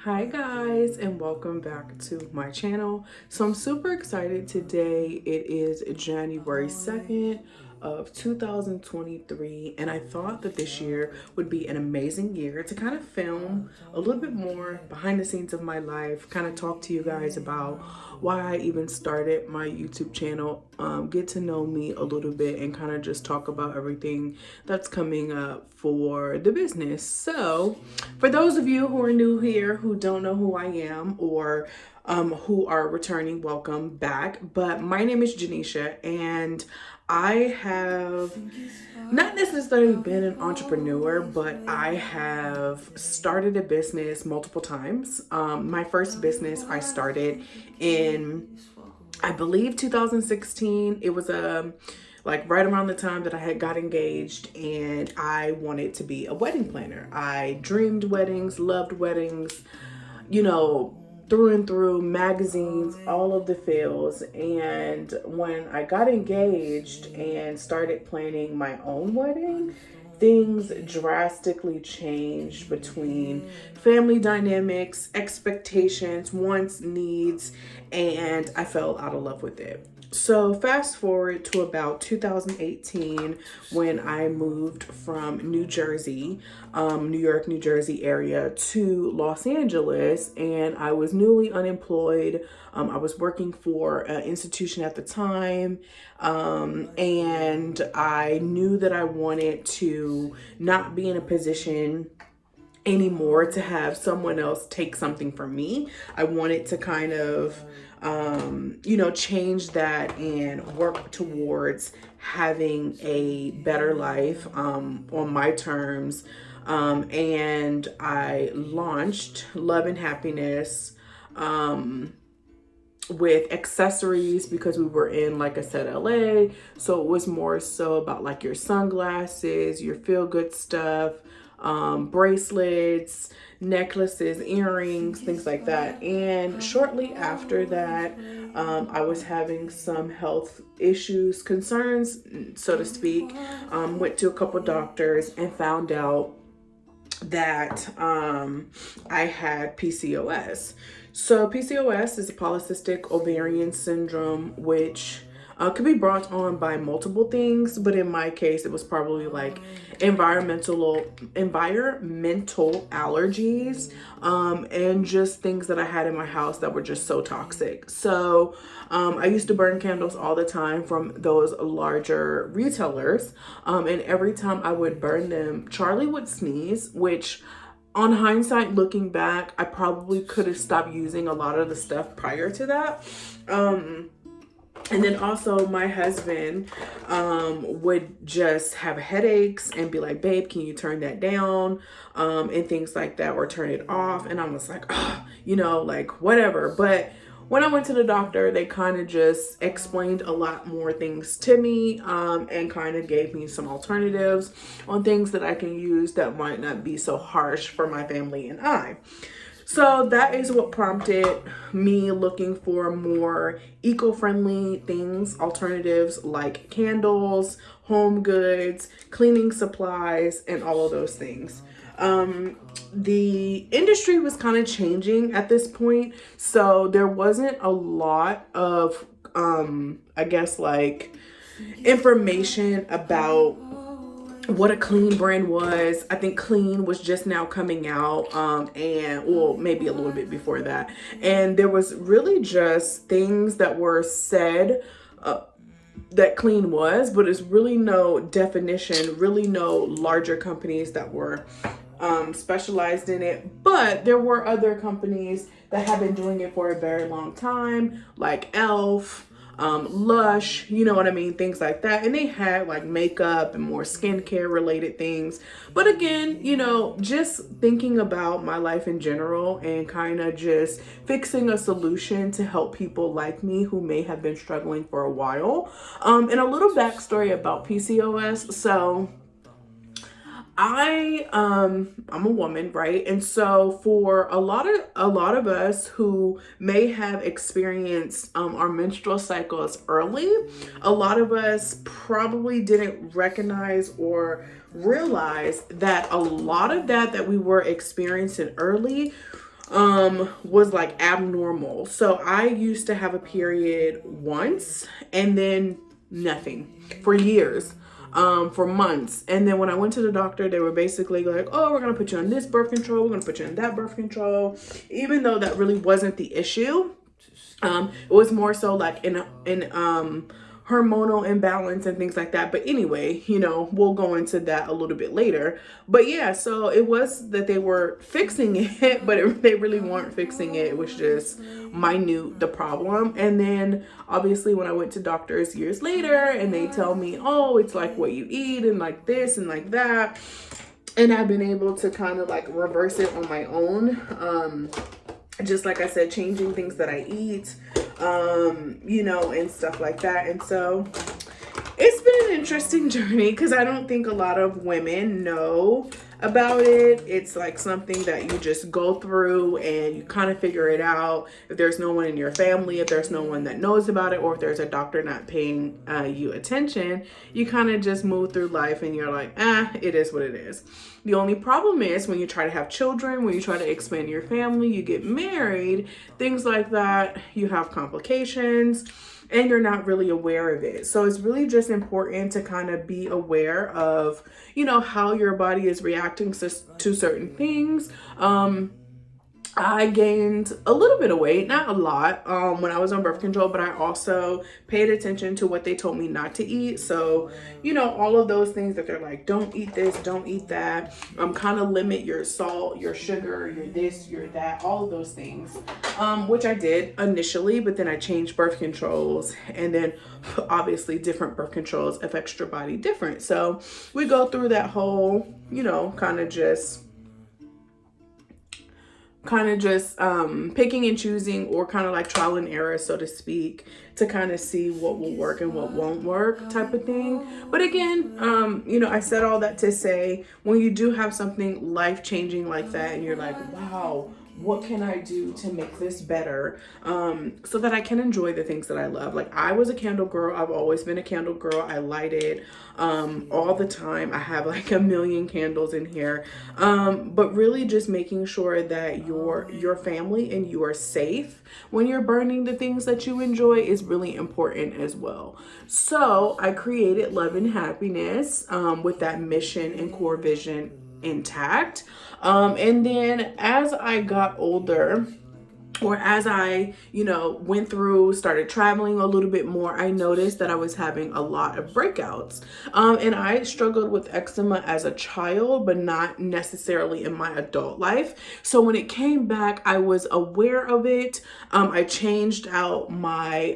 Hi guys, and welcome back to my channel. So I'm super excited today. It is January 2nd of 2023, and I thought that this year would be an amazing year to kind of film a little bit more behind the scenes of my life, kind of talk to you guys about why I even started my YouTube channel, get to know me a little bit, and kind of just talk about everything that's coming up for the business. So for those of you who are new here, who don't know who I am, or who are returning, welcome back. But my name is Janisha, and I have not necessarily been an entrepreneur, but I have started a business multiple times. My first business I started in, I believe, 2016. It was like right around the time that I had got engaged, and I wanted to be a wedding planner. I dreamed weddings, loved weddings, you know, through and through, magazines, all of the feels. And when I got engaged and started planning my own wedding, things drastically changed between family dynamics, expectations, wants, needs, and I fell out of love with it. So fast forward to about 2018 when I moved from New Jersey, New York, New Jersey area to Los Angeles, and I was newly unemployed. I was working for an institution at the time, and I knew that I wanted to not be in a position anymore to have someone else take something from me. I wanted to kind of, change that and work towards having a better life on my terms. And I launched Love and Happiness with accessories because we were in, like I said, LA. So it was more so about like your sunglasses, your feel good stuff, bracelets, necklaces, earrings, things like that. And shortly after that, I was having some health issues, concerns, so to speak. Went to a couple doctors and found out that I had PCOS. So PCOS is a polycystic ovarian syndrome, which could be brought on by multiple things, but in my case, it was probably like environmental allergies, and just things that I had in my house that were just so toxic. So I used to burn candles all the time from those larger retailers, and every time I would burn them, Charlie would sneeze, which on hindsight, looking back, I probably could have stopped using a lot of the stuff prior to that. And then also my husband would just have headaches and be like, babe, can you turn that down? And things like that, or turn it off. And I was like, oh, like whatever. But when I went to the doctor, they kind of just explained a lot more things to me, and kind of gave me some alternatives on things that I can use that might not be so harsh for my family and I. So that is what prompted me looking for more eco-friendly things, alternatives like candles, home goods, cleaning supplies, and all of those things. The industry was kind of changing at this point, so there wasn't a lot of, I guess, like information about what a clean brand was. I think clean was just now coming out, and well, maybe a little bit before that. And there was really just things that were said that clean was, but it's really no definition, really no larger companies that were specialized in it. But there were other companies that have been doing it for a very long time, like Elf, Lush, you know what I mean, things like that. And they had like makeup and more skincare related things. But again, just thinking about my life in general and kind of just fixing a solution to help people like me who may have been struggling for a while. And a little backstory about PCOS. So I'm a woman, right? And so for a lot of us who may have experienced our menstrual cycles early, a lot of us probably didn't recognize or realize that a lot of that we were experiencing early was like abnormal. So I used to have a period once and then nothing for years, for months. And then when I went to the doctor, they were basically like, oh, we're going to put you on this birth control. We're going to put you on that birth control. Even though that really wasn't the issue. It was more so like in hormonal imbalance and things like that. But anyway, we'll go into that a little bit later. But yeah, so it was that they were fixing it, but they really weren't fixing it. It was just minute, the problem. And then obviously when I went to doctors years later and they tell me, oh, it's like what you eat and like this and like that. And I've been able to kind of like reverse it on my own. Just like I said, changing things that I eat, and stuff like that. And so it's been an interesting journey because I don't think a lot of women know about it. It's like something that you just go through and you kind of figure it out. If there's no one in your family, if there's no one that knows about it, or if there's a doctor not paying you attention, you kind of just move through life and you're like, it is what it is. The only problem is when you try to have children, when you try to expand your family, you get married, things like that, you have complications and you're not really aware of it. So it's really just important to kind of be aware of, how your body is reacting to certain things. I gained a little bit of weight, not a lot, when I was on birth control, but I also paid attention to what they told me not to eat. So, all of those things that they're like, don't eat this, don't eat that, kind of limit your salt, your sugar, your this, your that, all of those things, which I did initially, but then I changed birth controls, and then obviously different birth controls affect your body different. So we go through that whole, kind of just picking and choosing, or kind of like trial and error, so to speak, to kind of see what will work and what won't work type of thing. But again, I said all that to say, when you do have something life-changing like that and you're like, wow, what can I do to make this better, so that I can enjoy the things that I love. Like, I was a candle girl. I've always been a candle girl. I light it all the time. I have like a million candles in here, but really just making sure that your family and you are safe when you're burning the things that you enjoy is really important as well. So I created Love and Happiness with that mission and core vision intact. And then as I got older, or as I, went through, started traveling a little bit more, I noticed that I was having a lot of breakouts. And I struggled with eczema as a child, but not necessarily in my adult life. So when it came back, I was aware of it. I changed out my,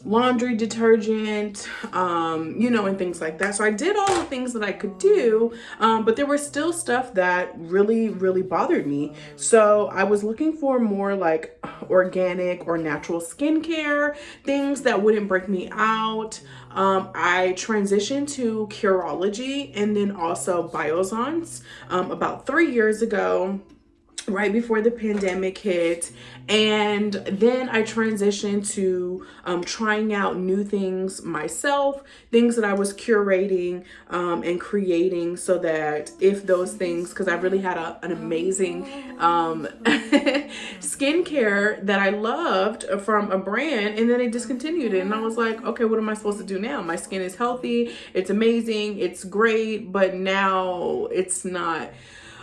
laundry detergent, and things like that. So I did all the things that I could do, but there was still stuff that really, really bothered me. So I was looking for more like organic or natural skincare, things that wouldn't break me out. I transitioned to Curology and then also Biossance about 3 years ago, right before the pandemic hit. And then I transitioned to trying out new things myself, things that I was curating and creating, so that if those things, because I really had an amazing skincare that I loved from a brand, and then they discontinued it. And I was like, okay, what am I supposed to do now? My skin is healthy, it's amazing, it's great, but now it's not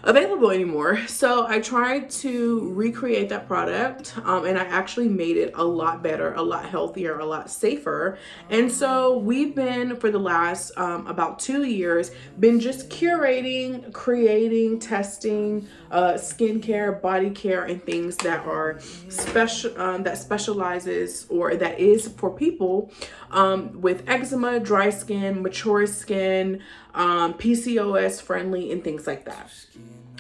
available anymore. So I tried to recreate that product, and I actually made it a lot better, a lot healthier, a lot safer. And so we've been, for the last about 2 years, been just curating, creating, testing skincare, body care, and things that are special, that specializes, or that is for people with eczema, dry skin, mature skin, PCOS friendly, and things like that.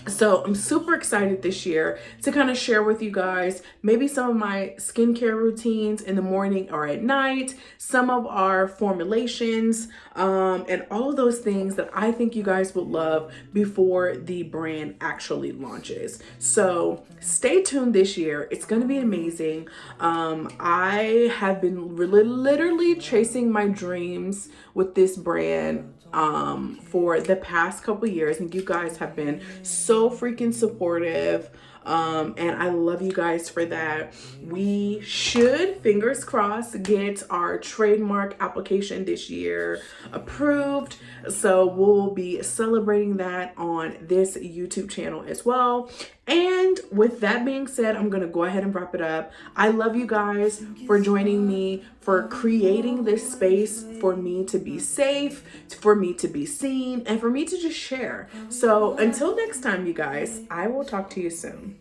So I'm super excited this year to kind of share with you guys maybe some of my skincare routines in the morning or at night, some of our formulations, and all of those things that I think you guys would love before the brand actually launches. So stay tuned this year. It's going to be amazing. I have been literally chasing my dreams with this brand for the past couple years, and you guys have been so freaking supportive. And I love you guys for that. We should, fingers crossed, get our trademark application this year approved. So we'll be celebrating that on this YouTube channel as well. And with that being said, I'm going to go ahead and wrap it up. I love you guys for joining me, for creating this space for me to be safe, for me to be seen, and for me to just share. So until next time, you guys, I will talk to you soon.